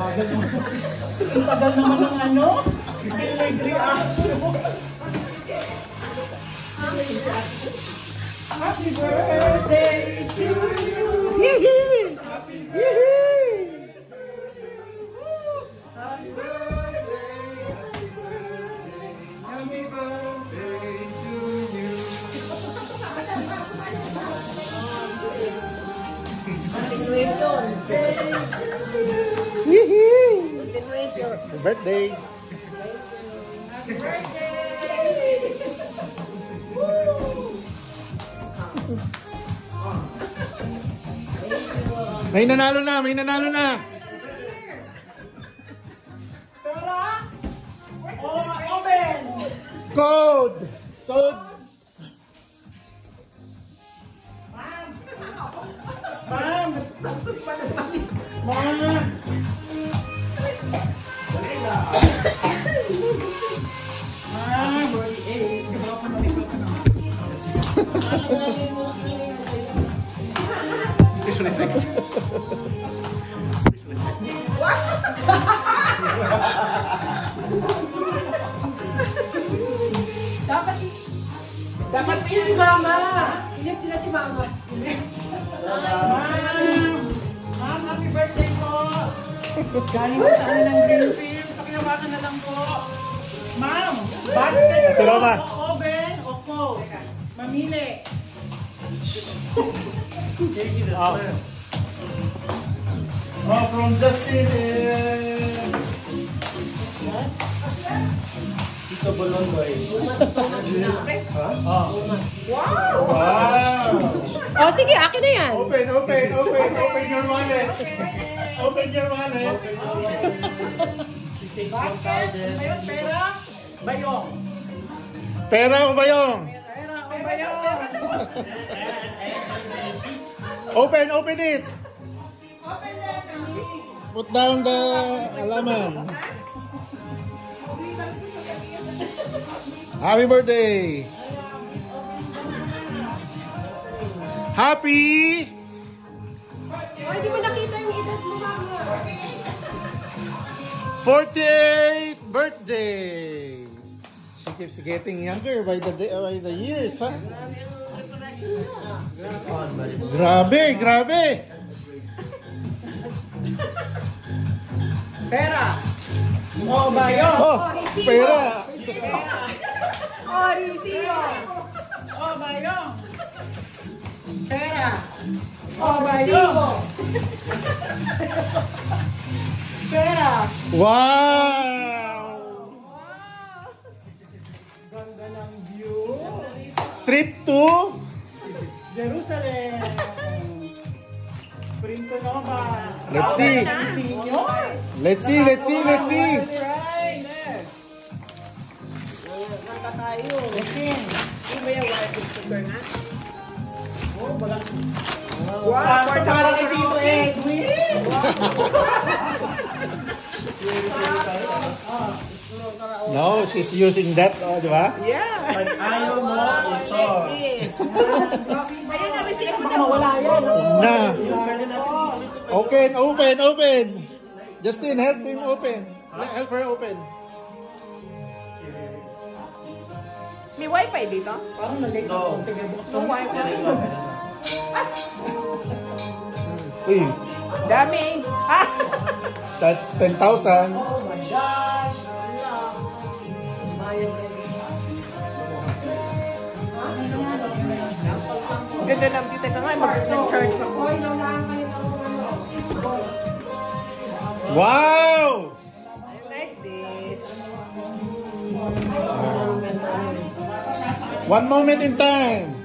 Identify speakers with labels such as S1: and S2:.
S1: Tagal naman ng ano? Delayed reaction. Happy birthday to you.
S2: Yee-hee! Yee-hee!
S1: Happy birthday, happy birthday to you.
S3: Continuation.
S2: Yee-hee!
S3: Continuation.
S2: Happy birthday!
S1: Happy birthday.
S2: May nanalo na! May nanalo na!
S1: Pera? Open!
S2: Code! Code!
S1: Ma'am! Ma'am! Ma'am!
S4: Special effect.
S3: Dapat yun si Mama. Hindi sila si Mama.
S1: Ma'am, happy birthday po! Galing sa amin ng Greenfield. Pakihawakan na lang po. Ma'am, basket po
S2: Tira, Ma.
S1: o oven o coke? Mamili.
S2: Oh, from Justin Tito Bolondoy. Wow!
S3: Oh, sige, akin na yan.
S2: Open your wallet. Open your wallet.
S1: Basket, bayong pera, bayong.
S2: Pera o bayong?
S1: Pera o bayong.
S2: Open it. Put down the alaman. Happy birthday. Happy
S3: Oh, hindi mo nakita yung edad mo, Mama.
S2: 48th birthday. She keeps getting younger by the years, ha? Grabe.
S1: Pera. O bayong.
S2: Oh, pera.
S3: Oh, Rizio.
S1: O bayong. Pera. O bayong. Pera.
S2: Wow!
S1: Ganda ng view.
S2: Trip to
S1: Jerusalem. Printo Nova.
S2: Let's see.
S1: Sinyo.
S2: Let's see.
S1: Right.
S3: Kanta tayo.
S1: Looking.
S3: Hindi ba yung wife speaker na?
S1: Oh, balang.
S3: Wow,
S1: Kwarta ka lang kay Tito Edwin.
S2: No, she's using that, oh, di ba?
S3: Yeah.
S1: Pag ayaw mo, ito.
S3: Yes.
S1: Ayun, na-receive mo na. Mawala yan.
S2: Na. Open. Justin, help him open. Help her open.
S3: May wifi dito?
S1: Parang nalate ako. Tingnan bukas
S3: No wifi.
S2: Uy,
S3: Damage. Ah!
S2: that's 10,000.
S1: Oh my gosh.
S3: Ganda ng beauty ka nga. Mag-charge ako.
S2: Wow!
S3: I like this.
S2: One moment in time.